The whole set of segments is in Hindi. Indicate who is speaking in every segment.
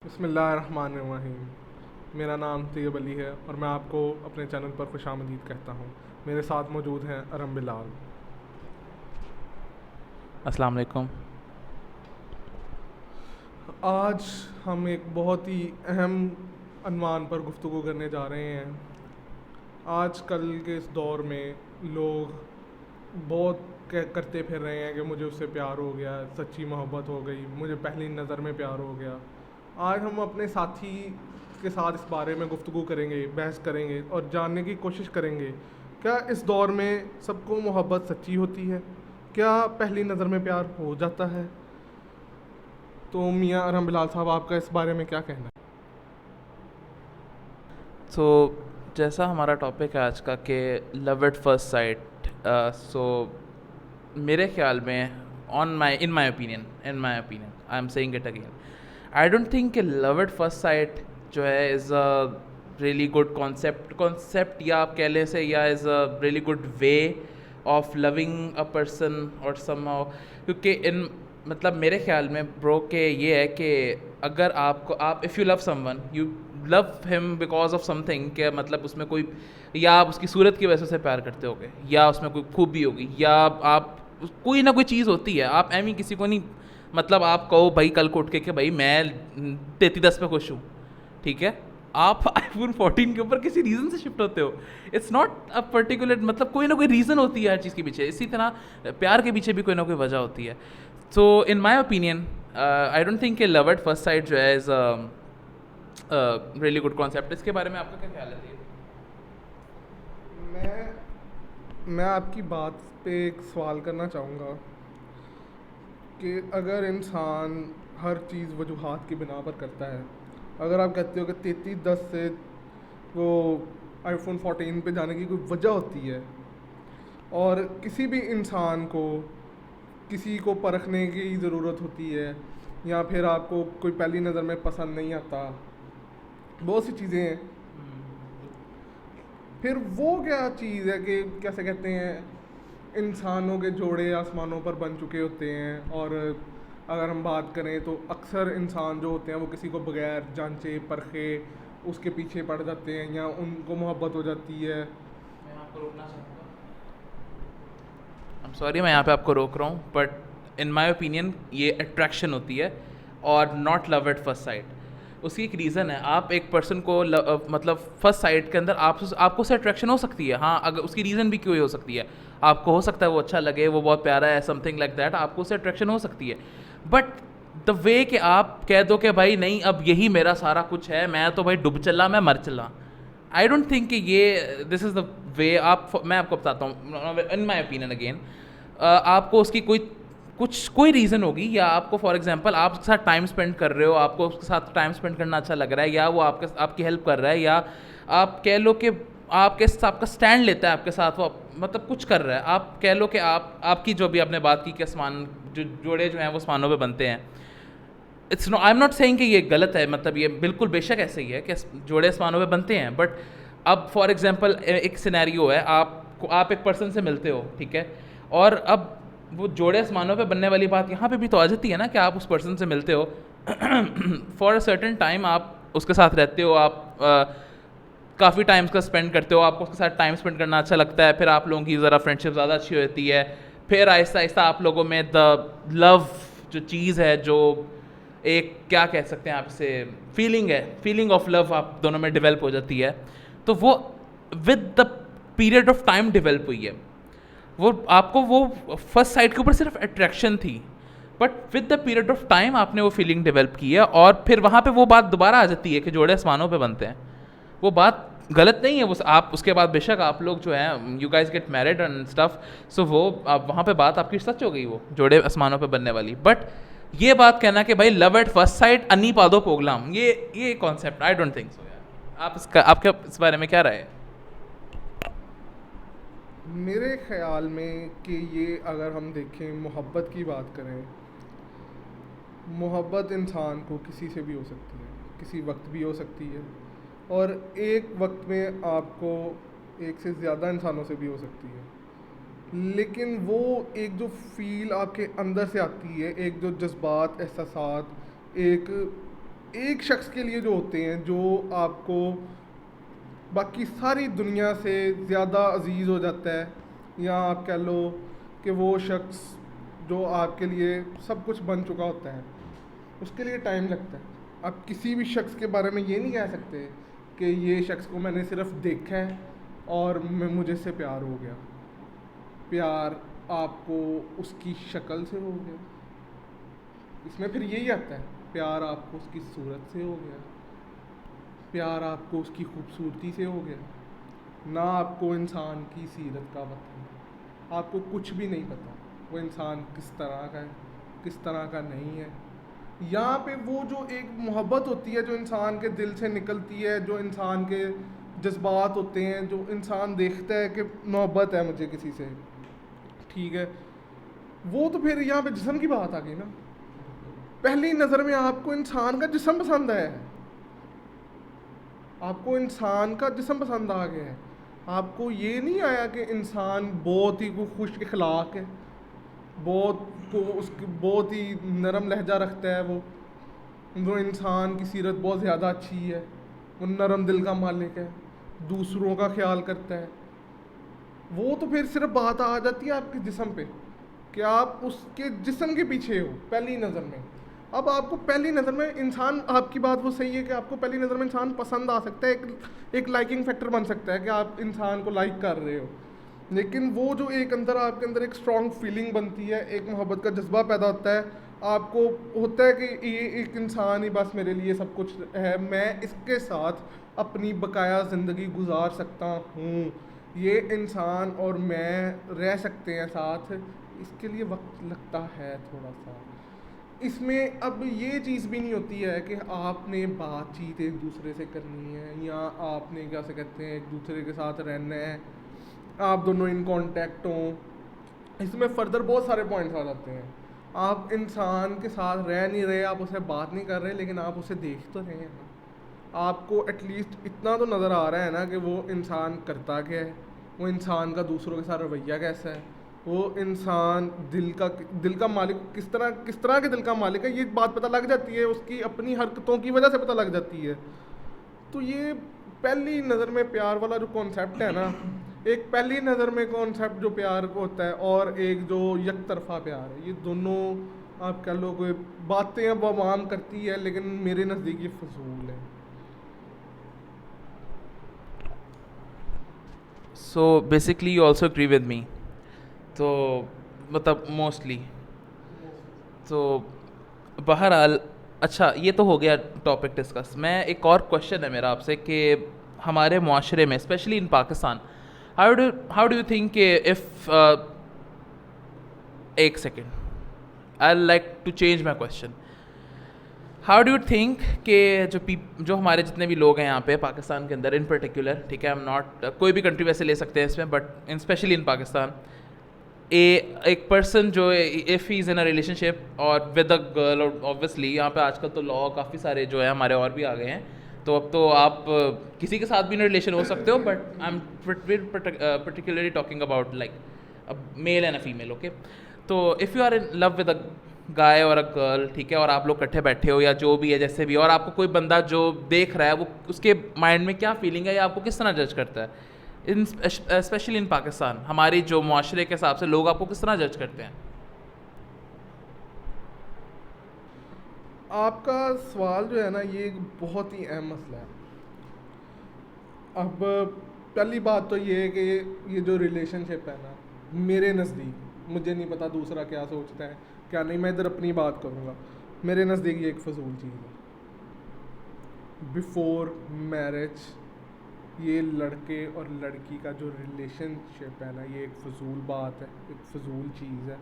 Speaker 1: बिस्मिल्लाहिर्रहमानिर्रहीम। मेरा नाम तैयब अली है और मैं आपको अपने चैनल पर खुशामदीद कहता हूँ। मेरे साथ मौजूद हैं अरम बिलाल।
Speaker 2: अस्सलाम वालेकुम।
Speaker 1: आज हम एक बहुत ही अहम अनवान पर गुफ्तगू करने जा रहे हैं। आज कल के इस दौर में लोग बहुत करते फिर रहे हैं कि मुझे उससे प्यार हो गया, सच्ची मोहब्बत हो गई, मुझे पहली नज़र में प्यार हो गया। आज हम अपने साथी के साथ इस बारे में गुफ्तगू करेंगे, बहस करेंगे और जानने की कोशिश करेंगे क्या इस दौर में सबको मोहब्बत सच्ची होती है, क्या पहली नज़र में प्यार हो जाता है। तो मियाँ अरहम बिलाल साहब, आपका इस बारे में क्या कहना है?
Speaker 2: सो जैसा हमारा टॉपिक है आज का कि love at first sight, so मेरे ख्याल में in my opinion I am saying it again, I don't think कि लव एट फर्स्ट साइट जो है is a really good concept या आप कह लें से, या is a really good way of loving a person और समहाउ। क्योंकि इन मतलब मेरे ख्याल में ब्रो के ये है कि अगर आप if you love someone, you love him because of something, कि मतलब उसमें कोई, या आप उसकी सूरत की वजह से प्यार करते होगे, या उसमें कोई खूबी होगी, या आप कोई ना कोई चीज़ होती है। आप एम ही किसी को नहीं, मतलब आप कहो भाई कल को उठ के कि भाई मैं 3310 पे खुश हूँ, ठीक है, आप आईफोन 14 के ऊपर किसी रीज़न से शिफ्ट होते हो। इट्स नॉट अ पर्टिकुलर, मतलब कोई ना कोई रीज़न होती है हर चीज़ के पीछे। इसी तरह प्यार के पीछे भी कोई ना कोई वजह होती है। So in my opinion I don't think love at first sight जो है इज़ रियली गुड कॉन्सेप्ट। इसके बारे में आपका क्या ख्याल है?
Speaker 1: मैं मैं आपकी बात पे एक सवाल करना चाहूँगा कि अगर इंसान हर चीज़ वजूहात की बिना पर करता है, अगर आप कहते हो कि 3310 से वो आईफोन 14 पे जाने की कोई वजह होती है, और किसी भी इंसान को किसी को परखने की ज़रूरत होती है, या फिर आपको कोई पहली नज़र में पसंद नहीं आता, बहुत सी चीज़ें हैं, फिर वो क्या चीज़ है कि कैसे कहते हैं इंसानों के जोड़े आसमानों पर बन चुके होते हैं। और अगर हम बात करें तो अक्सर इंसान जो होते हैं वो किसी को बगैर जांचे परखे उसके पीछे पड़ जाते हैं या उनको मोहब्बत हो जाती है।
Speaker 2: मैं आपको रोकना चाहूँगा, आई एम सॉरी मैं यहाँ पे आपको रोक रहा हूँ, बट इन माई ओपिनियन ये अट्रैक्शन होती है और not love at first site. उसकी एक रीज़न है, आप एक पर्सन को मतलब फर्स्ट साइट के अंदर आपको उससे अट्रैक्शन हो सकती है। हाँ, अगर उसकी रीज़न भी क्यों हो सकती है, आपको हो सकता है वो अच्छा लगे, वो बहुत प्यारा है, समथिंग लाइक दैट, आपको उससे अट्रैक्शन हो सकती है। बट द वे कि आप कह दो कि भाई नहीं अब यही मेरा सारा कुछ है, मैं तो भाई डूब चला, मैं मर चला, आई डोंट थिंक कि ये दिस इज़ द वे। मैं आपको बताता हूँ इन माई ओपिनियन अगेन, आपको उसकी कोई रीज़न होगी, या आपको फॉर एग्जांपल आप उसके साथ टाइम स्पेंड कर रहे हो, आपको उसके साथ टाइम स्पेंड करना अच्छा लग रहा है, या वो आपकी हेल्प कर रहा है, या आप कह लो कि आपका स्टैंड लेता है आपके साथ, वो मतलब कुछ कर रहा है। आप कह लो कि आपकी जो भी आपने बात की कि आसमान जो जोड़े जो हैं वो आसमानों पे बनते हैं। It's no, I am not saying कि ये गलत है, मतलब ये बिल्कुल बेशक ऐसे ही है कि जोड़े आसमानों पे बनते हैं। बट अब फॉर एग्जांपल एक सिनेरियो है, आप एक पर्सन से मिलते हो, ठीक है, और अब वो जोड़े आसमानों पे बनने वाली बात यहाँ पे भी तो आ जाती है ना, कि आप उस पर्सन से मिलते हो फॉर अ सर्टेन टाइम, आप उसके साथ रहते हो, आप काफ़ी टाइम का स्पेंड करते हो, आपको उसके साथ टाइम स्पेंड करना अच्छा लगता है, फिर आप लोगों की ज़रा फ्रेंडशिप ज़्यादा अच्छी होती है, फिर आहिस्ता आहिस्ता आप लोगों में द लव जो चीज़ है, जो एक क्या कह सकते हैं आपसे फीलिंग है, फीलिंग ऑफ लव आप दोनों में डेवलप हो जाती है। तो वो with the period of time develop हुई है। वो आपको वो फर्स्ट साइट के ऊपर सिर्फ अट्रैक्शन थी, but with the period of time आपने वो फीलिंग डेवलप की है, और फिर वहाँ पे वो बात दोबारा आ जाती है कि जोड़े आसमानों पे बनते हैं। वो बात गलत नहीं है, वो आप उसके बाद बेशक आप लोग जो हैं you guys get married and stuff, so वो आप वहाँ पे बात आपकी सच हो गई, वो जोड़े आसमानों पे बनने वाली। बट ये बात कहना कि भाई लव एट फर्स्ट साइट अन्नी पादो पोगलाम, ये concept I don't think so यार। आपका इस बारे में क्या राय है?
Speaker 1: मेरे ख्याल में कि ये अगर हम देखें, मोहब्बत की बात करें, मोहब्बत इंसान को किसी से भी हो सकती है, किसी वक्त भी हो सकती है, और एक वक्त में आपको एक से ज़्यादा इंसानों से भी हो सकती है। लेकिन वो एक जो फ़ील आपके अंदर से आती है, एक जो जज्बात, एहसासात, एक एक शख्स के लिए जो होते हैं, जो आपको बाकी सारी दुनिया से ज़्यादा अजीज़ हो जाता है, या आप कह लो कि वो शख्स जो आपके लिए सब कुछ बन चुका होता है, उसके लिए टाइम लगता है। आप किसी भी शख्स के बारे में ये नहीं कह सकते कि ये शख्स को मैंने सिर्फ देखा है और मुझे इससे प्यार हो गया। प्यार आपको उसकी शक्ल से हो गया, इसमें फिर यही आता है, प्यार आपको उसकी सूरत से हो गया, प्यार आपको उसकी खूबसूरती से हो गया, ना आपको इंसान की सीरत का पता है, आपको कुछ भी नहीं पता वो इंसान किस तरह का है, किस तरह का नहीं है। यहाँ पे वो जो एक मोहब्बत होती है जो इंसान के दिल से निकलती है, जो इंसान के जज्बात होते हैं, जो इंसान देखता है कि मोहब्बत है मुझे किसी से, ठीक है, वो तो फिर यहाँ पे जिस्म की बात आ गई ना। पहली नज़र में आपको इंसान का जिस्म पसंद है, आपको इंसान का जिस्म पसंद आ गया है, आपको ये नहीं आया कि इंसान बहुत ही खुश इखलाक है, बहुत ही नरम लहजा रखता है, वो इंसान की सीरत बहुत ज़्यादा अच्छी है, वो नरम दिल का मालिक है, दूसरों का ख्याल करता है। वो तो फिर सिर्फ बात आ जाती है आपके जिस्म पे कि आप उसके जिस्म के पीछे हो पहली नज़र में। अब आपको पहली नज़र में इंसान, आपकी बात वो सही है कि आपको पहली नज़र में इंसान पसंद आ सकता है, एक लाइकिंग फैक्टर बन सकता है कि आप इंसान को लाइक कर रहे हो, लेकिन वो जो एक अंदर आपके अंदर एक स्ट्रॉन्ग फीलिंग बनती है, एक मोहब्बत का जज्बा पैदा होता है, आपको होता है कि ये एक इंसान ही बस मेरे लिए सब कुछ है, मैं इसके साथ अपनी बकाया ज़िंदगी गुजार सकता हूँ, ये इंसान और मैं रह सकते हैं साथ, इसके लिए वक्त लगता है थोड़ा सा। इसमें अब ये चीज़ भी नहीं होती है कि आपने बातचीत एक दूसरे से करनी है, या आपने क्या से कहते हैं एक दूसरे के साथ रहना है, आप दोनों इन कांटेक्ट हों। इसमें फर्दर बहुत सारे पॉइंट्स आ जाते हैं। आप इंसान के साथ रह नहीं रहे, आप उससे बात नहीं कर रहे, लेकिन आप उसे देख तो रहे हैं ना। आपको एटलीस्ट इतना तो नज़र आ रहा है ना कि वो इंसान करता क्या है, वो इंसान का दूसरों के साथ रवैया कैसा है, वो इंसान दिल का मालिक किस तरह के दिल का मालिक है, ये बात पता लग जाती है, उसकी अपनी हरकतों की वजह से पता लग जाती है। तो ये पहली नज़र में प्यार वाला जो कॉन्सेप्ट है ना, एक पहली नज़र में कॉन्सेप्ट जो प्यार को होता है और एक जो एक तरफा प्यार है, ये दोनों आप कह लो कोई बातें अब आवाम करती है, लेकिन मेरे नज़दीक ये फजूल है।
Speaker 2: So basically you also agree with me, तो मतलब मोस्टली तो बहरहाल अच्छा, ये तो हो गया टॉपिक डिस्कस। मैं एक और क्वेश्चन है मेरा आपसे कि हमारे माशरे में specially in Pakistan, how do you think if एक second, I like to change my question. How do you think कि जो हमारे जितने भी लोग हैं यहाँ पे पाकिस्तान के अंदर इन पर्टिकुलर, ठीक है, आई एम नॉट, कोई भी कंट्री वैसे ले सकते हैं इसमें, but in specially in Pakistan, एक पर्सन जो if he is in a relationship और विद अ गर्ल, और ऑब्वियसली यहाँ पे आजकल तो लॉ काफ़ी सारे जो है हमारे और भी आ गए हैं, तो अब तो आप किसी के साथ भी इन रिलेशन हो सकते हो, but I am particularly talking about like male and a female, okay. तो if you are in love with a guy और अ गर्ल, ठीक है, और आप लोग इकट्ठे बैठे हो या जो भी है जैसे भी, और आपको कोई बंदा जो देख रहा है वो उसके माइंड में क्या फीलिंग है या आपको किस तरह जज करता है, इन स्पेशली इन पाकिस्तान, हमारी जो माशरे के हिसाब से लोग आपको किस तरह जज करते हैं?
Speaker 1: आपका सवाल जो है ना, ये एक बहुत ही अहम मसला है। अब पहली बात तो ये है कि ये जो रिलेशनशिप है ना, मेरे नज़दीक, मुझे नहीं पता दूसरा क्या सोचता है क्या नहीं, मैं इधर अपनी बात करूँगा, मेरे नज़दीक ये एक फ़जूल चीज़ है। बिफोर मैरिज ये लड़के और लड़की का जो रिलेशनशिप है ना, ये एक फ़जूल बात है, एक फ़जूल चीज़ है।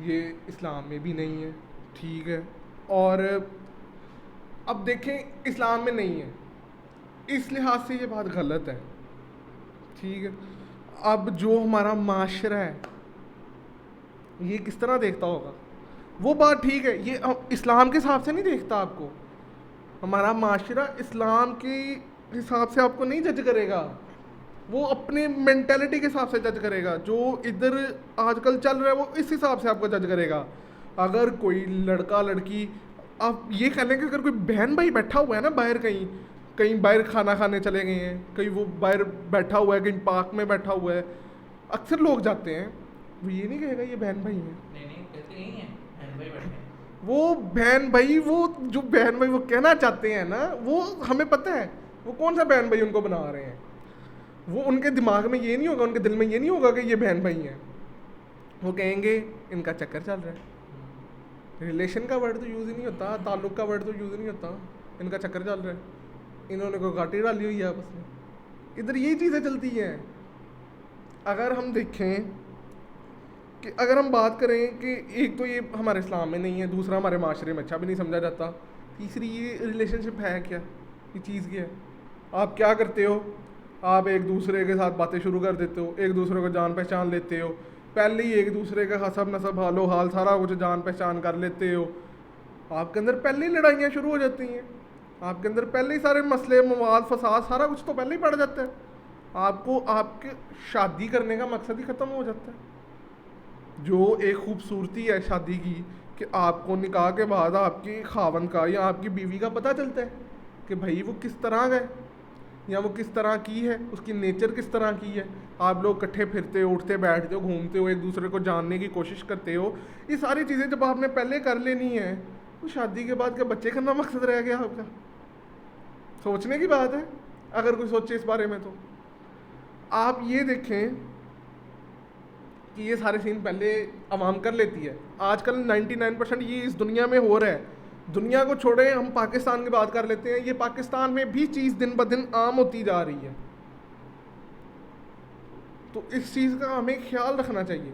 Speaker 1: ये इस्लाम में भी नहीं है, ठीक है, और अब देखें इस्लाम में नहीं है, इस लिहाज से ये बात गलत है, ठीक है। अब जो हमारा माशरा है ये किस तरह देखता होगा, वो बात ठीक है, ये इस्लाम के हिसाब से नहीं देखता आपको, हमारा माशरा इस्लाम के हिसाब से आपको नहीं जज करेगा, वो अपने मेंटेलिटी के हिसाब से जज करेगा, जो इधर आजकल चल रहा है वो इस हिसाब से आपको जज करेगा। अगर कोई लड़का लड़की, आप ये कह लें कि अगर कोई बहन भाई बैठा हुआ है ना बाहर, कहीं कहीं बाहर खाना खाने चले गए हैं, कहीं वो बाहर बैठा हुआ है, कहीं पार्क में बैठा हुआ है, अक्सर लोग जाते हैं, वो ये नहीं कहेगा ये बहन भाई हैं।
Speaker 2: नहीं नहीं कहते नहीं है, बहन भाई बैठे हैं।
Speaker 1: वो बहन भाई, वो जो बहन भाई वो कहना चाहते हैं ना, वो हमें पता है वो कौन सा बहन भाई उनको बना रहे हैं। वो उनके दिमाग में ये नहीं होगा, उनके दिल में ये नहीं होगा कि ये बहन भाई हैं। वो कहेंगे इनका चक्कर चल रहा है। रिलेशन का वर्ड तो यूज़ ही नहीं होता, ताल्लुक़ का वर्ड तो यूज़ ही नहीं होता। इनका चक्कर चल रहा है, इन्होंने कोई घाटी डाली हुई है आपस में। इधर यही चीज़ें चलती हैं। अगर हम देखें कि अगर हम बात करें कि एक तो ये हमारे इस्लाम में नहीं है, दूसरा हमारे माशरे में अच्छा भी नहीं समझा जाता, तीसरी ये रिलेशनशिप है क्या, ये चीज़ क्या है। आप क्या करते हो, आप एक दूसरे के साथ बातें शुरू कर देते हो, एक दूसरे को जान पहचान लेते हो, पहले ही एक दूसरे का हसब नसब हालो हाल सारा कुछ जान पहचान कर लेते हो। आपके अंदर पहले ही लड़ाइयाँ शुरू हो जाती हैं, आपके अंदर पहले ही सारे मसले मवाद फसाद सारा कुछ तो पहले ही पड़ जाता है। आपको आपके शादी करने का मकसद ही ख़त्म हो जाता है। जो एक खूबसूरती है शादी की कि आपको निकाह के बाद आपकी खावन का या आपकी बीवी का पता चलता है कि भाई वो किस तरह का है या वो किस तरह की है, उसकी नेचर किस तरह की है। आप लोग इकट्ठे फिरते हो, उठते बैठते हो, घूमते हो, एक दूसरे को जानने की कोशिश करते हो। ये सारी चीज़ें जब आपने पहले कर लेनी है तो शादी के बाद क्या बच्चे करना मकसद रह गया आपका? सोचने की बात है अगर कोई सोचे इस बारे में। तो आप ये देखें कि ये सारे सीन पहले आवाम कर लेती है। आजकल 99% ये इस दुनिया में हो रहा है। दुनिया को छोड़े, हम पाकिस्तान की बात कर लेते हैं, ये पाकिस्तान में भी चीज़ दिन ब दिन आम होती जा रही है। तो इस चीज़ का हमें ख्याल रखना चाहिए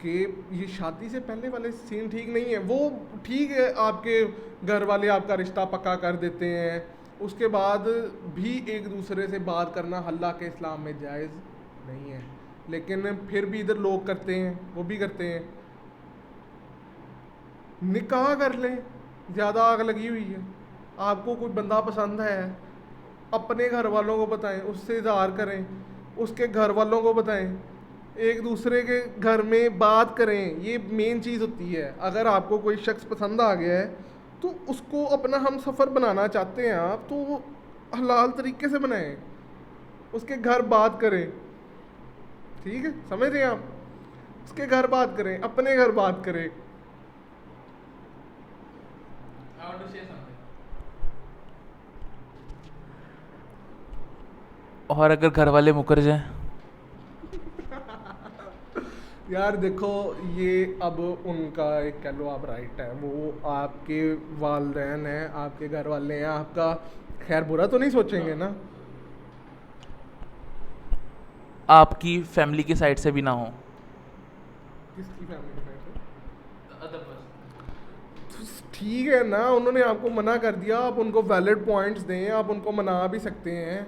Speaker 1: कि ये शादी से पहले वाले सीन ठीक नहीं है। वो ठीक है, आपके घर वाले आपका रिश्ता पक्का कर देते हैं, उसके बाद भी एक दूसरे से बात करना हल्ला के इस्लाम में जायज़ नहीं है, लेकिन फिर भी इधर लोग करते हैं, वो भी करते हैं। निकाह कर लें, ज़्यादा आग लगी हुई है। आपको कोई बंदा पसंद है, अपने घर वालों को बताएं, उससे इज़हार करें, उसके घर वालों को बताएं, एक दूसरे के घर में बात करें। ये मेन चीज़ होती है। अगर आपको कोई शख्स पसंद आ गया है तो उसको अपना हम सफ़र बनाना चाहते हैं आप, तो वो हलाल तरीके से बनाएं, उसके घर बात करें। ठीक है, समझ रहे हैं आप? उसके घर बात करें, अपने घर बात करें।
Speaker 2: और अगर घर वाले मुकर जाएं?
Speaker 1: यार देखो, ये अब उनका एक कह लो आप राइट है, वो आपके वालिदैन हैं, आपके घर वाले हैं, आपका खैर बुरा तो नहीं सोचेंगे ना।
Speaker 2: आपकी फैमिली की साइड से भी ना हो।
Speaker 1: किसकी फैमिली में? ठीक है ना, उन्होंने आपको मना कर दिया, आप उनको वैलिड पॉइंट्स दें, आप उनको मना भी सकते हैं।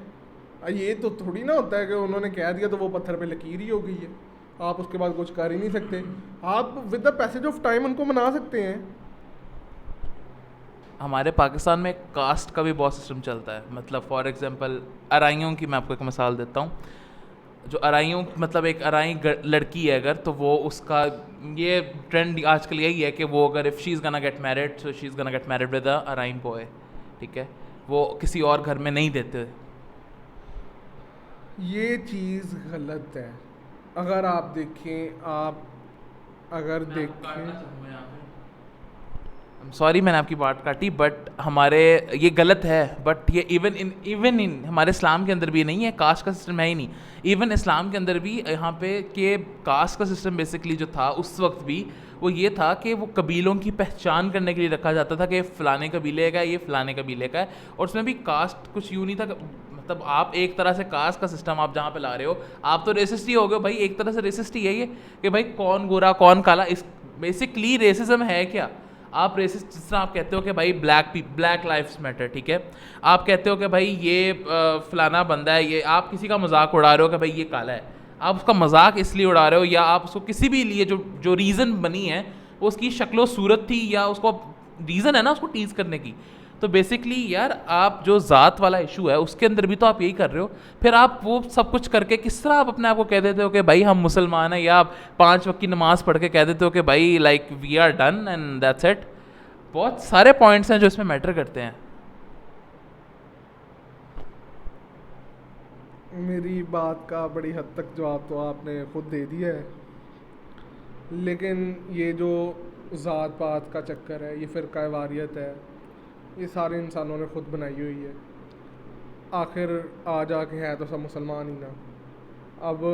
Speaker 1: ये तो थोड़ी ना होता है कि उन्होंने कह दिया तो वो पत्थर पे लकीर ही हो गई है, आप उसके बाद कुछ कर ही नहीं सकते। आप with the passage of time उनको मना सकते हैं।
Speaker 2: हमारे पाकिस्तान में कास्ट का भी बहुत सिस्टम चलता है। मतलब फॉर एग्जांपल अराइयों की मैं आपको एक मिसाल देता हूँ। जो अराइयों मतलब एक अराई लड़की है अगर, तो वो उसका ये ट्रेंड आजकल यही है कि वो अगर इफ़ शी इज़ गना get married, so she is गना get married with a Arain boy. ठीक है, वो किसी और घर में नहीं देते।
Speaker 1: ये चीज़ गलत है। अगर आप देखें, आप अगर देखें,
Speaker 2: सॉरी मैंने आपकी बात काटी, बट हमारे ये गलत है। बट ये इवन इन हमारे इस्लाम के अंदर भी नहीं है, कास्ट का सिस्टम है ही नहीं। इवन इस्लाम के अंदर भी यहाँ पे कि कास्ट का सिस्टम बेसिकली जो था उस वक्त भी वो ये था कि वो कबीलों की पहचान करने के लिए रखा जाता था कि फ़लाने कबीले का, ये फ़लाने कबीले का है। और उसमें भी कास्ट कुछ यूँ नहीं था। मतलब आप एक तरह से कास्ट का सिस्टम आप जहाँ पे ला रहे हो, आप तो रेसिस्ट ही हो गए भाई। एक तरह से रेसिस्ट ही है ये कि भाई कौन गोरा कौन काला। इस बेसिकली रेसिज्म है क्या? आप रेसिस्ट, जिस तरह आप कहते हो कि भाई ब्लैक लाइफ्स मैटर, ठीक है, आप कहते हो कि भाई ये फलाना बंदा है, ये आप किसी का मजाक उड़ा रहे हो कि भाई ये काला है। आप उसका मजाक इसलिए उड़ा रहे हो या आप उसको किसी भी लिए जो रीज़न बनी है वो उसकी शक्लो सूरत थी या उसको रीज़न है ना उसको टीज़ करने की, तो बेसिकली यार आप जो ज़ात वाला इशू है उसके अंदर भी तो आप यही कर रहे हो, फिर आप वो सब कुछ करके किस तरह आप अपने आप को कह देते हो कि भाई हम मुसलमान हैं, या आप 5 वक्त की नमाज़ पढ़ के कह देते हो कि भाई like we are done and that's it. बहुत सारे पॉइंट्स हैं जो इसमें मैटर करते हैं।
Speaker 1: मेरी बात का बड़ी हद तक जवाब तो आपने खुद दे दिया है, लेकिन ये जो ज़ात पात का चक्कर है, ये फ़िरका वारियत है, ये सारे इंसानों ने खुद बनाई हुई है। आखिर आ जाके है तो सब मुसलमान ही ना। अब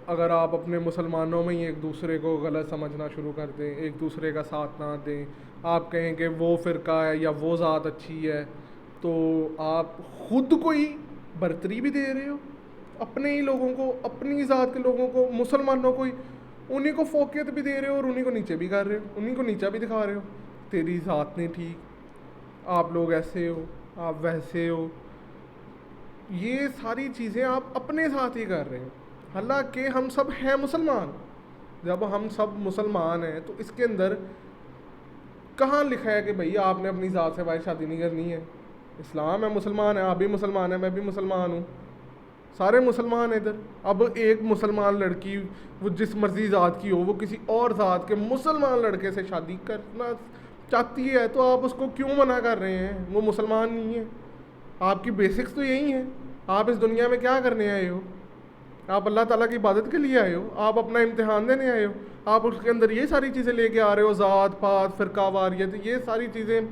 Speaker 1: अगर आप अपने मुसलमानों में ही एक दूसरे को गलत समझना शुरू कर दें, एक दूसरे का साथ ना दें, आप कहें कि वो फ़िरका है या वो ज़ात अच्छी है, तो आप ख़ुद को ही बरतरी भी दे रहे हो, अपने ही लोगों को, अपनी ज़ात के लोगों को, मुसलमानों को ही, उन्हीं को फोकियत भी दे रहे हो और उन्हीं को नीचे भी कर रहे हो, उन्हीं को नीचा भी दिखा रहे हो। तेरी ज़ात नहीं ठीक, आप लोग ऐसे हो, आप वैसे हो, ये सारी चीज़ें आप अपने साथ ही कर रहे हो। हालांकि हम सब हैं मुसलमान। जब हम सब मुसलमान हैं तो इसके अंदर कहाँ लिखा है कि भैया आपने अपनी ज़ात से बाहर शादी नहीं करनी है? इस्लाम है, मुसलमान है, आप भी मुसलमान हैं, मैं भी मुसलमान हूँ, सारे मुसलमान हैं इधर। अब एक मुसलमान लड़की वो जिस मर्जी ज़ात की हो, वो किसी और ज़ात के मुसलमान लड़के से शादी करना चाहती है, तो आप उसको क्यों मना कर रहे हैं? वो मुसलमान नहीं है। आपकी बेसिक्स तो यही हैं। आप इस दुनिया में क्या करने आए हो? आप अल्लाह ताला की इबादत के लिए आए हो, आप अपना इम्तिहान देने आए हो, आप उसके अंदर ये सारी चीज़ें लेके आ रहे हो, ज़ात पात फ़िरका वारियत, ये सारी चीज़ें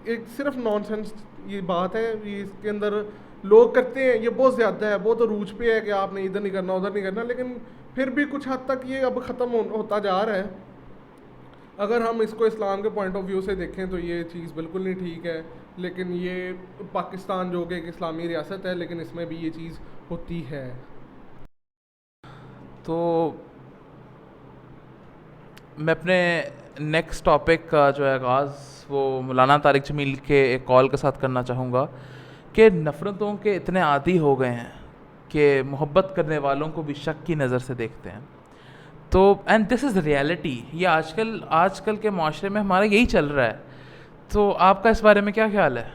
Speaker 1: एक सिर्फ नॉनसेंस ये बात है। ये इसके अंदर लोग करते हैं, ये बहुत ज़्यादा है, बहुत रूज पे है कि आपने इधर नहीं करना उधर नहीं करना, लेकिन फिर भी कुछ हद तक ये अब ख़त्म होता जा रहा है। अगर हम इसको इस्लाम के पॉइंट ऑफ व्यू से देखें तो ये चीज़ बिल्कुल नहीं ठीक है, लेकिन ये पाकिस्तान जो कि एक इस्लामी रियासत है, लेकिन इसमें भी ये चीज़ होती है।
Speaker 2: तो मैं अपने नेक्स्ट टॉपिक का जो है आगाज़ वो मौलाना तारिक जमील के एक कॉल के साथ करना चाहूँगा कि नफ़रतों के इतने आदी हो गए हैं कि मोहब्बत करने वालों को भी शक की नज़र से देखते हैं। तो एंड दिस इज़ रियलिटी, ये आजकल के माशरे में हमारा यही चल रहा है। तो आपका इस बारे में क्या ख्याल है?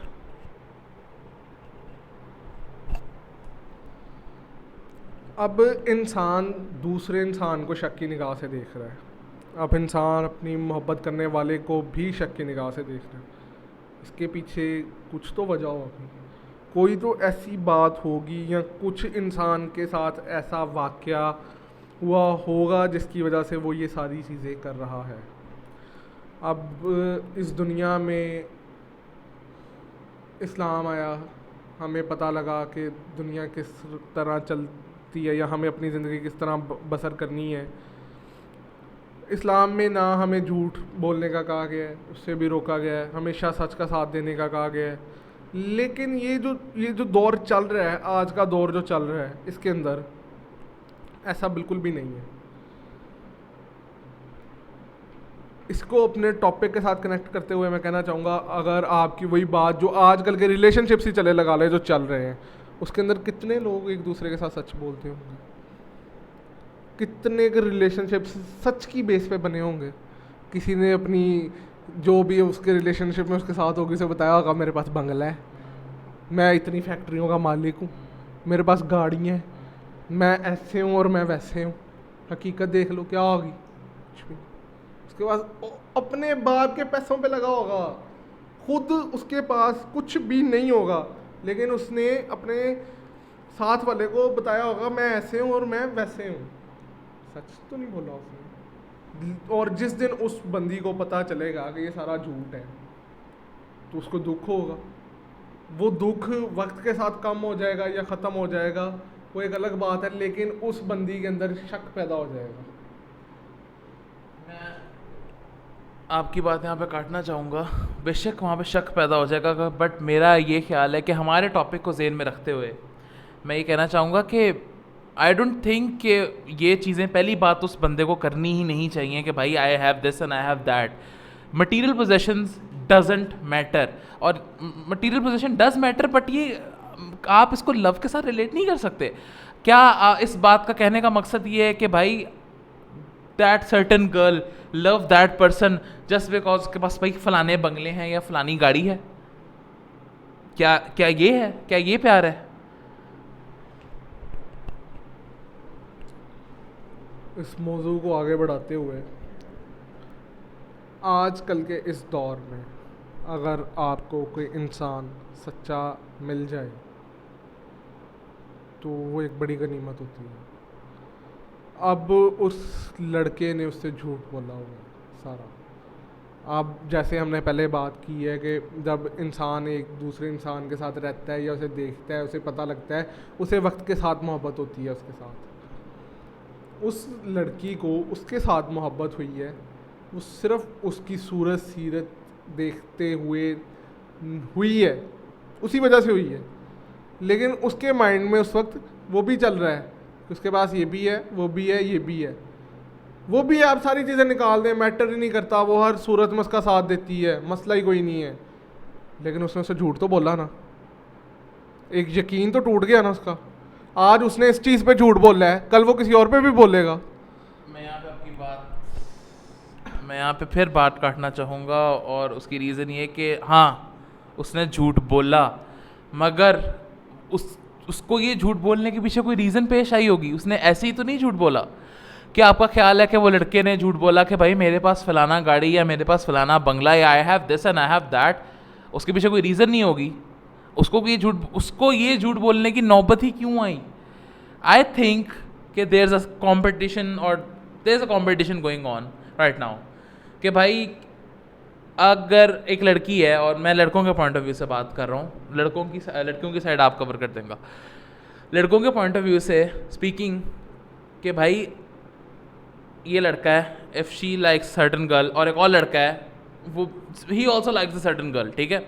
Speaker 1: अब इंसान दूसरे इंसान को शक की निगाह से देख रहा है। अब इंसान अपनी मोहब्बत करने वाले को भी शक की निगाह से देख रहा है। इसके पीछे कुछ तो वजह होगी, कोई तो ऐसी बात होगी या कुछ इंसान के साथ ऐसा वाक़या हुआ होगा जिसकी वजह से वो ये सारी चीज़ें कर रहा है। अब इस दुनिया में इस्लाम आया, हमें पता लगा कि दुनिया किस तरह चलती है या हमें अपनी ज़िंदगी किस तरह बसर करनी है। इस्लाम में ना हमें झूठ बोलने का कहा गया है, उससे भी रोका गया है, हमेशा सच का साथ देने का कहा गया है। लेकिन ये जो दौर चल रहा है, आज का दौर जो चल रहा है, इसके अंदर ऐसा बिल्कुल भी नहीं है। इसको अपने टॉपिक के साथ कनेक्ट करते हुए मैं कहना चाहूँगा, अगर आपकी वही बात जो आजकल के रिलेशनशिप्स ही चले लगा ले जो चल रहे हैं, उसके अंदर कितने लोग एक दूसरे के साथ सच बोलते होंगे? कितने के रिलेशनशिप्स सच की बेस पे बने होंगे? किसी ने अपनी जो भी उसके रिलेशनशिप में उसके साथ होगी उसे बताया होगा मेरे पास बंगला है, मैं इतनी फैक्ट्रियों का मालिक हूँ, मेरे पास गाड़ियाँ हैं, मैं ऐसे हूँ और मैं वैसे हूँ। हकीकत देख लो क्या होगी? कुछ भी। उसके पास अपने बाप के पैसों पे लगा होगा, खुद उसके पास कुछ भी नहीं होगा, लेकिन उसने अपने साथ वाले को बताया होगा मैं ऐसे हूँ और मैं वैसे हूँ। सच तो नहीं बोला उसने। और जिस दिन उस बंदी को पता चलेगा कि ये सारा झूठ है तो उसको दुख होगा। वो दुख वक्त के साथ कम हो जाएगा या ख़त्म हो जाएगा वो एक अलग बात है, लेकिन उस बंदी के अंदर शक पैदा हो जाएगा।
Speaker 2: मैं आपकी बात यहाँ पे काटना चाहूँगा, बेशक वहाँ पे शक पैदा हो जाएगा, बट मेरा ये ख्याल है कि हमारे टॉपिक को ज़हन में रखते हुए मैं ये कहना चाहूँगा कि आई डोंट थिंक कि ये चीज़ें, पहली बात उस बंदे को करनी ही नहीं चाहिए कि भाई I have this and I have that. Material possessions doesn't matter, और material possession does matter, but ये आप इसको लव के साथ रिलेट नहीं कर सकते। क्या इस बात का कहने का मकसद ये है कि भाई that certain girl love that person just because के पास भाई फलाने बंगले हैं या फलानी गाड़ी है? क्या क्या ये है? क्या ये प्यार है?
Speaker 1: इस मौजू को आगे बढ़ाते हुए, आजकल के इस दौर में अगर आपको कोई इंसान सच्चा मिल जाए तो वो एक बड़ी गनीमत होती है। अब उस लड़के ने उससे झूठ बोला हुआ है सारा। अब जैसे हमने पहले बात की है कि जब इंसान एक दूसरे इंसान के साथ रहता है या उसे देखता है, उसे पता लगता है, उसे वक्त के साथ मोहब्बत होती है उसके साथ। उस लड़की को उसके साथ मोहब्बत हुई है, वो सिर्फ उसकी सूरत सीरत देखते हुए हुई है, उसी वजह से हुई है। लेकिन उसके माइंड में उस वक्त वो भी चल रहा है कि उसके पास ये भी है, वो भी है, ये भी है, वो भी है। आप सारी चीज़ें निकाल दें, मैटर ही नहीं करता, वो हर सूरत में उसका साथ देती है, मसला ही कोई नहीं है। लेकिन उसने उसे झूठ तो बोला ना, एक यकीन तो टूट गया ना उसका। आज उसने इस चीज़ पे झूठ बोला है, कल वो किसी और पे भी बोलेगा।
Speaker 2: मैं यहाँ पे फिर बात काटना चाहूँगा, और उसकी रीज़न ये कि हाँ, उसने झूठ बोला, मगर उसको ये झूठ बोलने के पीछे कोई रीज़न पेश आई होगी। उसने ऐसे ही तो नहीं झूठ बोला। क्या आपका ख्याल है कि वो लड़के ने झूठ बोला कि भाई मेरे पास फलाना गाड़ी या मेरे पास फलाना बंगला या आई have this and I have that, उसके पीछे कोई रीज़न नहीं होगी? उसको ये झूठ बोलने की नौबत ही क्यों आई? आई थिंक कि देयर इज़ अ कॉम्पिटिशन, और there is a competition going on right now कि भाई अगर एक लड़की है, और मैं लड़कों के पॉइंट ऑफ व्यू से बात कर रहा हूँ, लड़कियों की साइड आप कवर कर देंगे। लड़कों के पॉइंट ऑफ व्यू से स्पीकिंग कि भाई ये लड़का है, if she likes certain girl, और एक और लड़का है, वो he also likes a certain girl, ठीक है।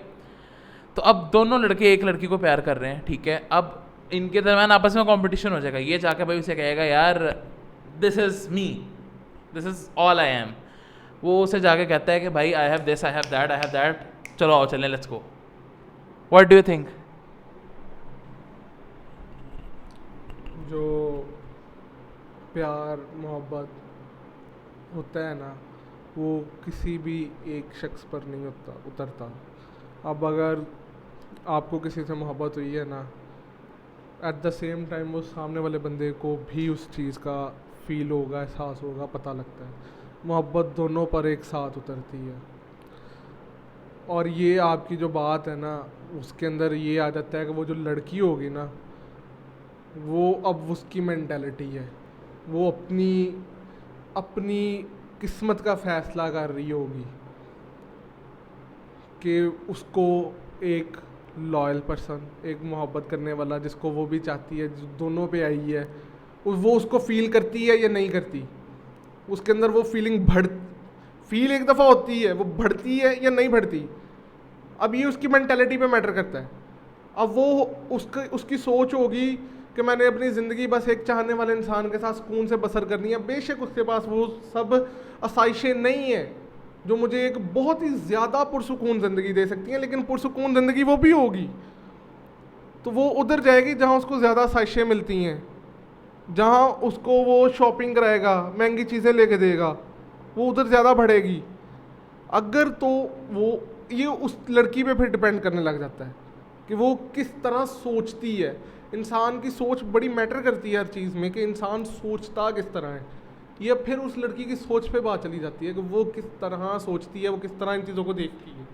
Speaker 2: तो अब दोनों लड़के एक लड़की को प्यार कर रहे हैं, ठीक है। अब इनके दरम्यान आपस में कंपटीशन हो जाएगा। ये जाके भाई उसे कहेगा यार this is me, this is all I am. वो उसे जाके कहता है कि भाई I have this, I have that, I have that, चलो आओ चलें, let's go. What do you think?
Speaker 1: जो प्यार मोहब्बत होता है ना, वो किसी भी एक शख्स पर नहीं उतरता। अब अगर आपको किसी से मोहब्बत हुई है ना, एट द सेम टाइम वो सामने वाले बंदे को भी उस चीज़ का फील होगा, एहसास होगा, पता लगता है। मोहब्बत दोनों पर एक साथ उतरती है। और ये आपकी जो बात है ना, उसके अंदर ये आ जाता है कि वो जो लड़की होगी ना, वो अब उसकी मेंटालिटी है, वो अपनी किस्मत का फ़ैसला कर रही होगी कि उसको एक लॉयल पर्सन, एक मोहब्बत करने वाला जिसको वो भी चाहती है, जो दोनों पे आई है, वो उसको फील करती है या नहीं करती। उसके अंदर वो फील एक दफ़ा होती है, वो बढ़ती है या नहीं बढ़ती। अब ये उसकी मेंटालिटी पे मैटर करता है। अब वो उसकी सोच होगी कि मैंने अपनी ज़िंदगी बस एक चाहने वाले इंसान के साथ सुकून से बसर करनी है। बेशक उसके पास वो सब आसाइशें नहीं है जो मुझे एक बहुत ही ज़्यादा पुरसुकून ज़िंदगी दे सकती हैं, लेकिन पुरसुकून ज़िंदगी वो भी होगी। तो वो उधर जाएगी जहाँ उसको ज़्यादा आसाइशें मिलती हैं, जहाँ उसको वो शॉपिंग कराएगा, महंगी चीज़ें लेके देगा, वो उधर ज़्यादा बढ़ेगी। अगर तो वो ये उस लड़की पे फिर डिपेंड करने लग जाता है कि वो किस तरह सोचती है। इंसान की सोच बड़ी मैटर करती है हर चीज़ में, कि इंसान सोचता किस तरह है। ये फिर उस लड़की की सोच पे बात चली जाती है कि वो किस तरह सोचती है, वो किस तरह इन चीज़ों को देखती है।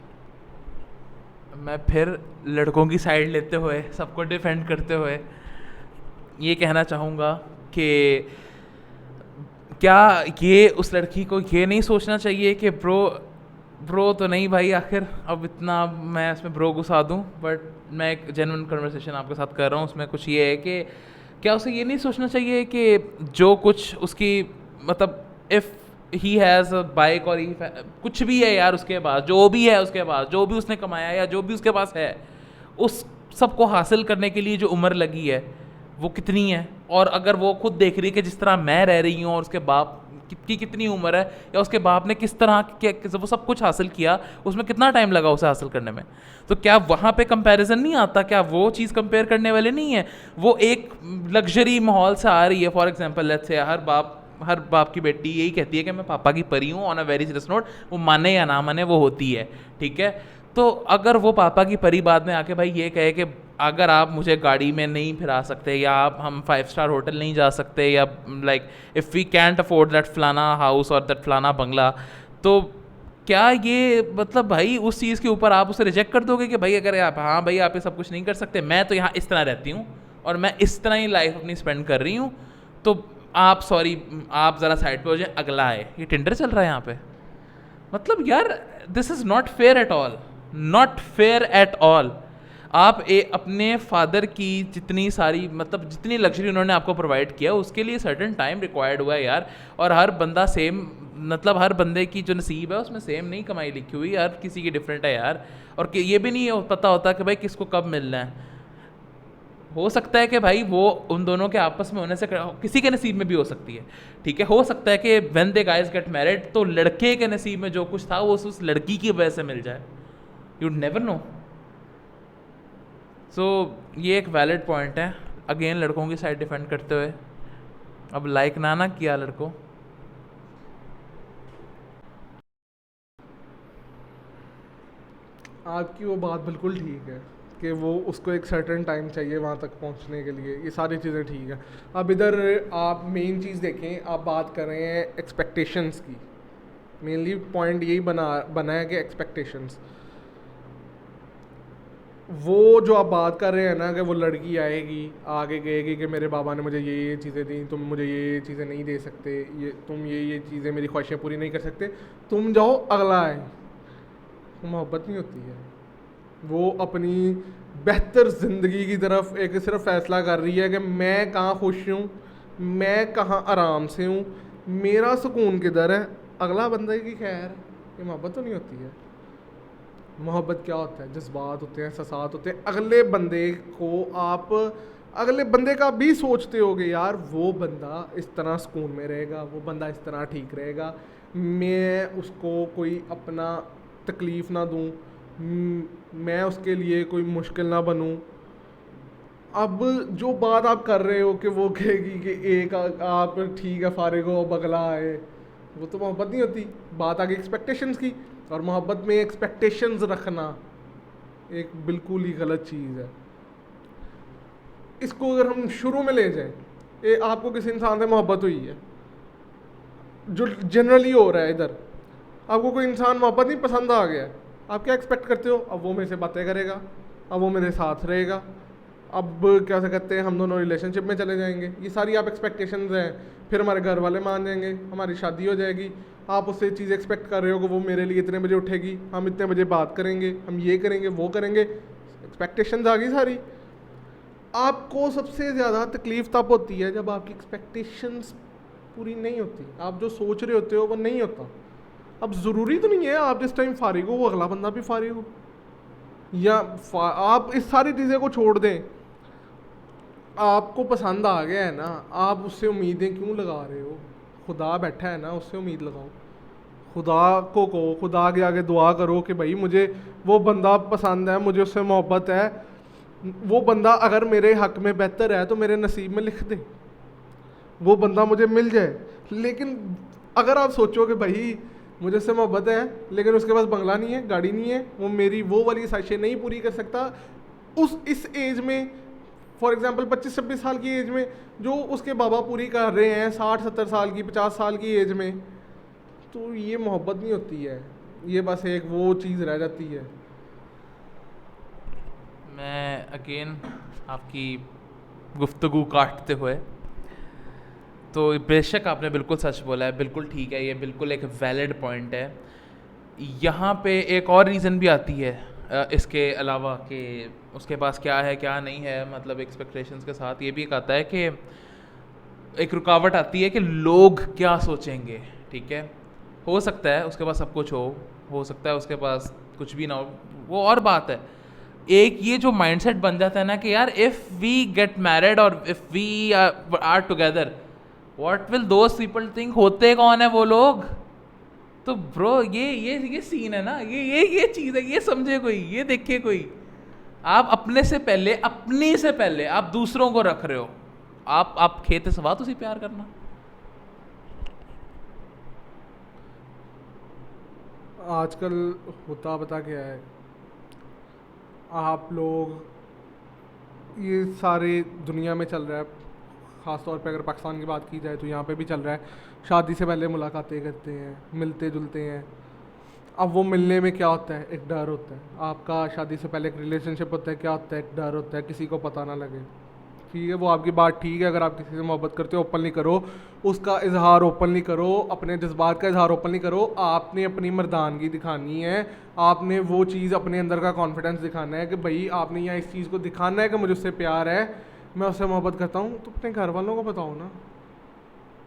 Speaker 2: मैं फिर लड़कों की साइड लेते हुए, सबको डिफेंड करते हुए ये कहना चाहूँगा कि क्या ये उस लड़की को ये नहीं सोचना चाहिए कि ब्रो तो नहीं भाई, आखिर अब इतना मैं इसमें ब्रो घुसा दूँ, बट मैं एक जेन्युइन कन्वर्सेशन आपके साथ कर रहा हूँ। उसमें कुछ ये है कि क्या उसे ये नहीं सोचना चाहिए कि जो कुछ उसकी मतलब if he has a bike और कुछ भी है यार उसके पास, जो भी है उसके पास, जो भी उसने कमाया या जो भी उसके पास है, उस सबको हासिल करने के लिए जो उम्र लगी है वो कितनी है। और अगर वो खुद देख रही है कि जिस तरह मैं रह रही हूँ और उसके बाप की कितनी उम्र है, या उसके बाप ने किस तरह वो सब कुछ हासिल किया, उसमें कितना टाइम लगा उसे हासिल करने में, तो क्या वहाँ पे कंपैरिजन नहीं आता? क्या वो चीज़ कंपेयर करने वाले नहीं है? वो एक लग्जरी माहौल से आ रही है। फॉर एग्जांपल लेट्स से हर बाप की बेटी यही कहती है कि मैं पापा की परी हूँ, on a very serious note, वो माने या ना माने वो होती है, ठीक है। तो अगर वो पापा की परी बाद में आके भाई ये कहे कि अगर आप मुझे गाड़ी में नहीं फिरा सकते, या आप हम 5 स्टार होटल नहीं जा सकते, या like if we can't afford that फलाना हाउस और दैट फलाना बंगला, तो क्या ये मतलब भाई उस चीज़ के ऊपर आप उसे रिजेक्ट कर दोगे कि भाई अगर आप, हाँ भाई आप ये सब कुछ नहीं कर सकते, मैं तो यहाँ इस तरह रहती हूँ और मैं इस तरह ही लाइफ अपनी स्पेंड कर रही हूँ, तो आप सॉरी आप ज़रा साइड पे हो जाए, अगला आए। ये टिंडर चल रहा है यहाँ पे। मतलब यार this is not fair at all, not fair at all. आप अपने फादर की जितनी सारी मतलब जितनी लग्जरी उन्होंने आपको प्रोवाइड किया उसके लिए सर्टेन टाइम रिक्वायर्ड हुआ है यार। और हर बंदा सेम मतलब हर बंदे की जो नसीब है उसमें सेम नहीं कमाई लिखी हुई, हर किसी की डिफरेंट है यार। और ये भी नहीं पता होता कि भाई किसको कब मिलना है। हो सकता है कि भाई वो उन दोनों के आपस में होने से किसी के नसीब में भी हो सकती है, ठीक है। हो सकता है कि when they guys get married तो लड़के के नसीब में जो कुछ था वो उस लड़की की वजह से मिल जाए, यू नेवर नो। सो ये एक वैलिड पॉइंट है, अगेन लड़कों की साइड डिफेंड करते हुए। अब लाइक ना किया लड़कों।
Speaker 1: आपकी वो बात बिल्कुल ठीक है कि वो उसको एक सर्टेन टाइम चाहिए वहाँ तक पहुँचने के लिए, ये सारी चीज़ें ठीक है। अब इधर आप मेन चीज़ देखें, आप बात कर रहे हैं एक्सपेक्टेशंस की। मेनली पॉइंट यही बना है कि एक्सपेक्टेशंस, वो जो आप बात कर रहे हैं ना कि वो लड़की आएगी आगे कहेगी कि मेरे बाबा ने मुझे ये चीज़ें दी, तुम मुझे ये चीज़ें नहीं दे सकते, ये तुम ये चीज़ें मेरी ख्वाहिशें पूरी नहीं कर सकते, तुम जाओ अगला आए। वो मोहब्बत नहीं होती है। वो अपनी बेहतर ज़िंदगी की तरफ एक सिर्फ फैसला कर रही है कि मैं कहाँ खुश हूँ, मैं कहाँ आराम से हूँ, मेरा सुकून किधर है, अगला बंदे की खैर। ये मोहब्बत तो नहीं होती है। मोहब्बत क्या होता है? जज्बात होते हैं, एहसासात होते हैं। अगले बंदे को आप अगले बंदे का भी सोचते होगे यार वो बंदा इस तरह सुकून में रहेगा, वो बंदा इस तरह ठीक रहेगा, मैं उसको कोई अपना तकलीफ़ ना दूँ, मैं उसके लिए कोई मुश्किल ना बनूँ। अब जो बात आप कर रहे हो कि वो कहेगी कि एक आप ठीक है फारिग हो अब अगला आए, वो तो मोहब्बत नहीं होती। बात आ गई एक्सपेक्टेशंस की, और मोहब्बत में एक्सपेक्टेशंस रखना एक बिल्कुल ही गलत चीज़ है। इसको अगर हम शुरू में ले जाएं, आपको किसी इंसान से मोहब्बत हुई है, जो जनरली हो रहा है इधर, आपको कोई इंसान मोहब्बत नहीं पसंद आ गया, आप क्या एक्सपेक्ट करते हो? अब वो मेरे से बातें करेगा, अब वो मेरे साथ रहेगा, अब क्या से कहते हैं हम दोनों रिलेशनशिप में चले जाएंगे। ये सारी आप एक्सपेक्टेशंस हैं। फिर हमारे घर वाले मान जाएंगे, हमारी शादी हो जाएगी, आप उससे चीज़ एक्सपेक्ट कर रहे हो कि वो मेरे लिए इतने बजे उठेगी, हम इतने बजे बात करेंगे, हम ये करेंगे वो करेंगे, एक्सपेक्टेशंस आ गई सारी। आपको सबसे ज़्यादा तकलीफ़ तब होती है जब आपकी एक्सपेक्टेशंस पूरी नहीं होती, आप जो सोच रहे होते हो वो नहीं होता। अब ज़रूरी तो नहीं है आप जिस टाइम फारिग हो वो अगला बंदा भी फारिग हो, या आप इस सारी चीज़ें को छोड़ दें। आपको पसंद आ गया है ना, आप उससे उम्मीदें क्यों लगा रहे हो? खुदा बैठा है ना, उससे उम्मीद लगाओ। खुदा को कहो, खुदा के आगे दुआ करो कि भाई मुझे वो बंदा पसंद है, मुझे उससे मोहब्बत है, वो बंदा अगर मेरे हक़ में बेहतर है तो मेरे नसीब में लिख दे, वो बंदा मुझे मिल जाए। लेकिन अगर आप सोचो कि भाई मुझे उससे मोहब्बत है लेकिन उसके पास बंगला नहीं है, गाड़ी नहीं है, वो मेरी वो वाली ख्वाहिशें नहीं पूरी कर सकता, इस एज में फॉर एग्जांपल 25-26 साल की एज में जो उसके बाबा पूरी कर रहे हैं 60-70 साल की 50 साल की एज में, तो ये मोहब्बत नहीं होती है, ये बस एक वो चीज़ रह जाती है।
Speaker 2: मैं अगेन आपकी गुफ्तगू काटते हुए, तो बेशक आपने बिल्कुल सच बोला है, बिल्कुल ठीक है, ये बिल्कुल एक वैलिड पॉइंट है। यहाँ पे एक और रीज़न भी आती है इसके अलावा कि उसके पास क्या है क्या नहीं है, मतलब एक्सपेक्टेशंस के साथ ये भी एक आता है कि एक रुकावट आती है कि लोग क्या सोचेंगे। ठीक है, हो सकता है उसके पास सब कुछ हो सकता है उसके पास कुछ भी ना हो, वो और बात है। एक ये जो माइंडसेट बन जाता है ना कि यार इफ़ वी गेट मैरिड और if we are together what will those people think, होते कौन है वो लोग। तो ब्रो ये सीन है ना, ये चीज़ है, ये समझे कोई, ये देखे कोई। आप अपने से पहले आप दूसरों को रख रहे हो, आप खेत सवात उसी प्यार करना।
Speaker 1: आजकल होता पता क्या है आप लोग, ये सारे दुनिया में चल रहा है, ख़ास तौर पे अगर पाकिस्तान की बात की जाए तो यहाँ पे भी चल रहा है, शादी से पहले मुलाकातें करते हैं, मिलते जुलते हैं। अब वो मिलने में क्या होता है, एक डर होता है आपका, शादी से पहले एक रिलेशनशिप होता है, क्या होता है, एक डर होता है किसी को पता ना लगे। ठीक है, वो आपकी बात ठीक है, अगर आप किसी से मोहब्बत करते हो ओपनली करो, उसका इजहार ओपनली करो, अपने जज्बात का इजहार ओपनली करो। आपने अपनी मर्दानगी दिखानी है, आपने वो चीज़ अपने अंदर का कॉन्फिडेंस दिखाना है कि भाई आपने यहाँ इस चीज़ को दिखाना है कि मुझे उससे प्यार है, मैं उससे मोहब्बत करता हूँ। तो अपने घर वालों को बताओ ना,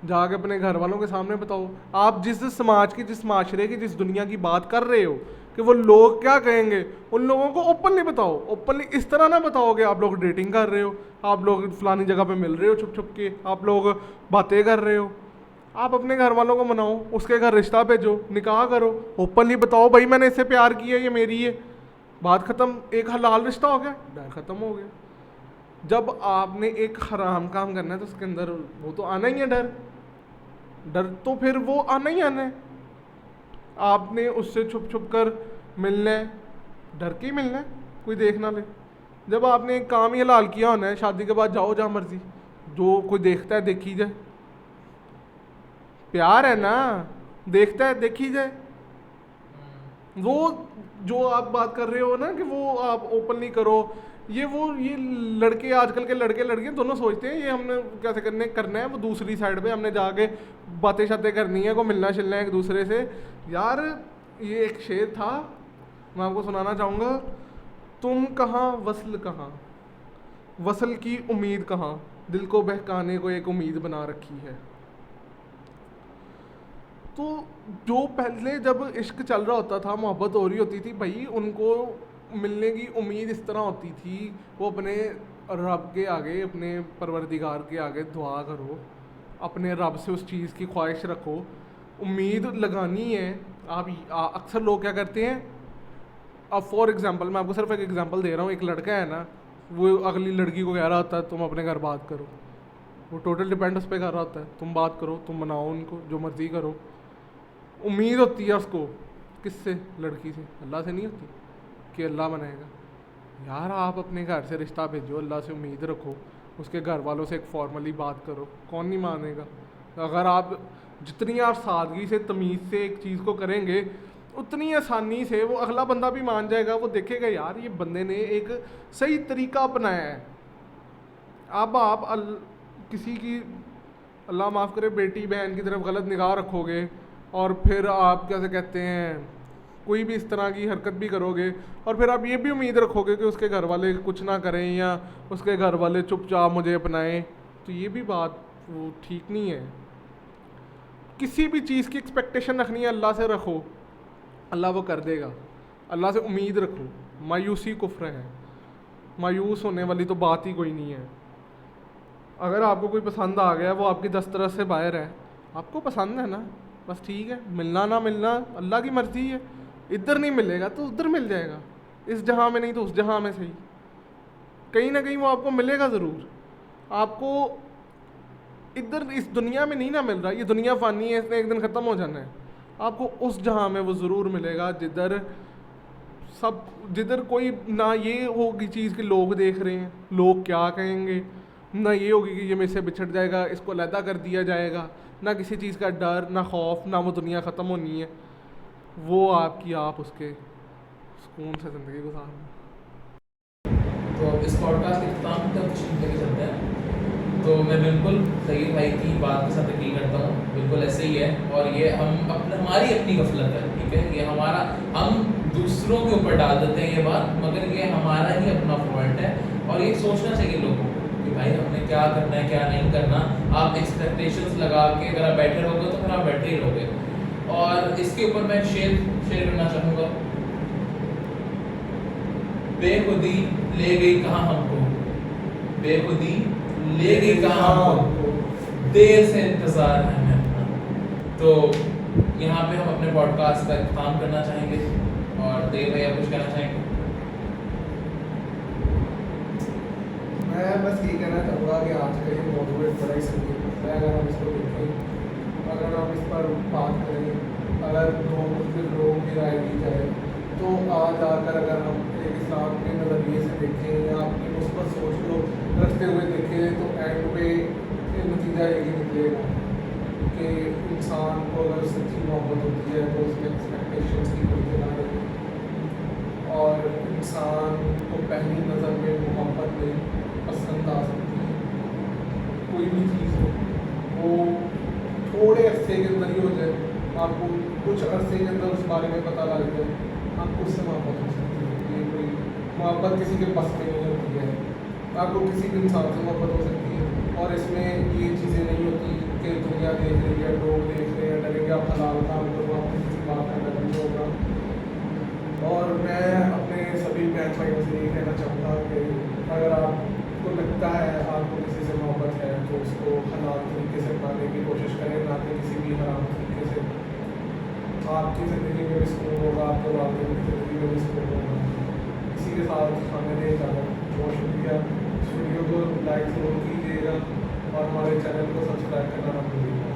Speaker 1: जाके अपने घर वालों के सामने बताओ। आप जिस समाज की, जिस माशरे की, जिस दुनिया की बात कर रहे हो कि वो लोग क्या कहेंगे, उन लोगों को ओपनली बताओ। ओपनली इस तरह ना बताओ कि आप लोग डेटिंग कर रहे हो, आप लोग फलानी जगह पे मिल रहे हो छुप छुप के, आप लोग बातें कर रहे हो। आप अपने घर वालों को मनाओ, उसके घर रिश्ता भेजो, निकाह करो, ओपनली बताओ भाई मैंने इससे प्यार किया, ये मेरी है, बात ख़त्म, एक हलाल रिश्ता हो गया, डर ख़त्म हो गया। जब आपने एक हराम काम करना है तो उसके अंदर वो तो आना ही है, डर। डर तो फिर वो आना ही आना है। आपने उससे छुप छुप कर मिलना है, डर के ही मिलना है, कोई देख ना ले। जब आपने एक काम ही हलाल किया होना है, शादी के बाद जाओ जहाँ मर्जी, जो कोई देखता है देखी जाए, प्यार है ना, देखता है देखी जाए। वो जो आप बात कर रहे हो ना कि वो आप ओपनली करो, ये लड़के, आजकल के लड़के लड़कियां दोनों सोचते हैं ये हमने कैसे करना है, वो दूसरी साइड पे हमने जाके बातें शातें करनी है, को मिलना शिलना है एक दूसरे से। यार ये एक शेर था, मैं आपको सुनाना चाहूँगा। तुम कहाँ वसल कहाँ, वसल की उम्मीद कहाँ, दिल को बहकाने को एक उम्मीद बना रखी है। तो जो पहले जब इश्क चल रहा होता था, मोहब्बत हो रही होती थी भाई, उनको मिलने की उम्मीद इस तरह होती थी, वो अपने रब के आगे, अपने परवरदिगार के आगे दुआ करो, अपने रब से उस चीज़ की ख्वाहिश रखो, उम्मीद लगानी है। आप अक्सर लोग क्या करते हैं, अब फॉर एग्ज़ाम्पल मैं आपको सिर्फ एक एग्ज़ाम्पल दे रहा हूँ, एक लड़का है ना, वो अगली लड़की को कह रहा होता है तुम अपने घर बात करो, वो टोटल डिपेंड उस पर कर रहा होता है, तुम बात करो, तुम मनाओ उनको, जो मर्ज़ी करो। उम्मीद होती है उसको किससे, लड़की से, अल्लाह से नहीं होती कि अल्लाह बनाएगा। यार आप अपने घर से रिश्ता भेजो, अल्लाह से उम्मीद रखो, उसके घर वालों से एक फॉर्मली बात करो, कौन नहीं मानेगा। अगर आप जितनी आप सादगी से, तमीज़ से एक चीज़ को करेंगे, उतनी आसानी से वो अगला बंदा भी मान जाएगा, वो देखेगा यार ये बंदे ने एक सही तरीका अपनाया है। अब आप किसी की, अल्लाह माफ़ करे, बेटी बहन की तरफ गलत निगाह रखोगे और फिर आप कैसे कहते हैं कोई भी इस तरह की हरकत भी करोगे, और फिर आप ये भी उम्मीद रखोगे कि उसके घर वाले कुछ ना करें या उसके घर वाले चुपचाप मुझे अपनाएं, तो ये भी बात वो ठीक नहीं है। किसी भी चीज़ की एक्सपेक्टेशन रखनी है, अल्लाह से रखो, अल्लाह वो कर देगा। अल्लाह से उम्मीद रखो, मायूसी कुफ्र है, मायूस होने वाली तो बात ही कोई नहीं है। अगर आपको कोई पसंद आ गया, वो आपकी दस्तरस से बाहर है, आपको पसंद है ना, बस ठीक है, मिलना ना मिलना अल्लाह की मर्ज़ी है। इधर नहीं मिलेगा तो उधर मिल जाएगा, इस जहाँ में नहीं तो उस जहाँ में सही, कहीं ना कहीं वो आपको मिलेगा ज़रूर। आपको इधर इस दुनिया में नहीं ना मिल रहा, ये दुनिया फ़ानी है, इसने एक दिन ख़त्म हो जाना है। आपको उस जहाँ में वो ज़रूर मिलेगा जिधर कोई ना ये होगी चीज़ कि लोग देख रहे हैं, लोग क्या कहेंगे, ना ये होगी कि ये मेरे से बिछड़ जाएगा, इसको अलहदा कर दिया जाएगा, ना किसी चीज़ का डर, ना खौफ, ना वो दुनिया ख़त्म होनी है। वो आपकी, आप उसके सुकून से ज़िंदगी गुजारना।
Speaker 2: तो इस पॉडकास्ट के इख्तिताम तक कुछ लेके चलते हैं। तो मैं बिल्कुल सही भाई की बात के साथ एग्री करता हूँ, बिल्कुल ऐसे ही है। और ये हमारी अपनी गफलत है, ठीक है, ये हम दूसरों के ऊपर डाल देते हैं ये बात, मगर ये हमारा ही अपना फॉल्ट है। और ये सोचना चाहिए लोगों को कि भाई हमने क्या करना है क्या नहीं करना। आप एक्सपेक्टेशंस लगा के अगर आप बैठे रहोगे तो फिर आप बैठे ही रहोगे। और इसके ऊपर मैं शेयर करना चाहूँगा, बेखुदी ले गई कहाँ हमको, बेखुदी ले गई कहाँ हमको, देर से इंतज़ार है मैं अपना। तो यहाँ पे हम अपने पॉडकास्ट का इख्तिताम करना चाहेंगे। और देव भैया कुछ कहना चाहेंगे?
Speaker 1: मैं बस ये कहना चाहूँगा कि आज का ये मौजूद बड़ा ही संगीन है। अगर हम इसको देखें, अगर हम इस पर बात करें, अगर लोगों की राय दी जाए, तो आज आकर अगर हम एक इस्लाम के नज़रिए से देखें या अपनी मुस्बत सोच को रखते हुए देखें तो एंड पे ये नतीजा यही निकलेगा कि इंसान को अगर सच्ची मोहब्बत होती है तो उसके एक्सपेक्टेशंस की कोई जगह नहीं और इंसान को पहली नज़र में मोहब्बत में पसंद आ सकती है कोई भी चीज़ हो वो थोड़े अरसे के अंदर ही हो जाए आपको कुछ अरसे के अंदर उस बारे में पता लग जाए आपको उससे मोहब्बत हो सकती है ये कोई मोहब्बत किसी के बस में नहीं होती है आपको किसी भी इंसान से मोहब्बत हो सकती है और इसमें ये चीज़ें नहीं होती कि दुनिया देख रही है लोग देख रहे हैं डरेंगे आप हलाल काम करो आपको किसी बात का डर नहीं होगा और मैं अपने सभी बहन भाइयों से यही कहना चाहूँगा कि अगर आपको लगता है आपको किसी से मोहब्बत है तो उसको हलाल तरीके से पाने की कोशिश करें ना कि किसी भी हराम तरीके से आपकी ज़िंदगी में भी सुकून होगा आपके वालिदैन की ज़िंदगी में भी सुकून होगा इसी के साथ हमें नहीं जाना बहुत शुक्रिया इस वीडियो को लाइक ज़रूर कीजिएगा और हमारे चैनल को सब्सक्राइब करना ना भूलिएगा।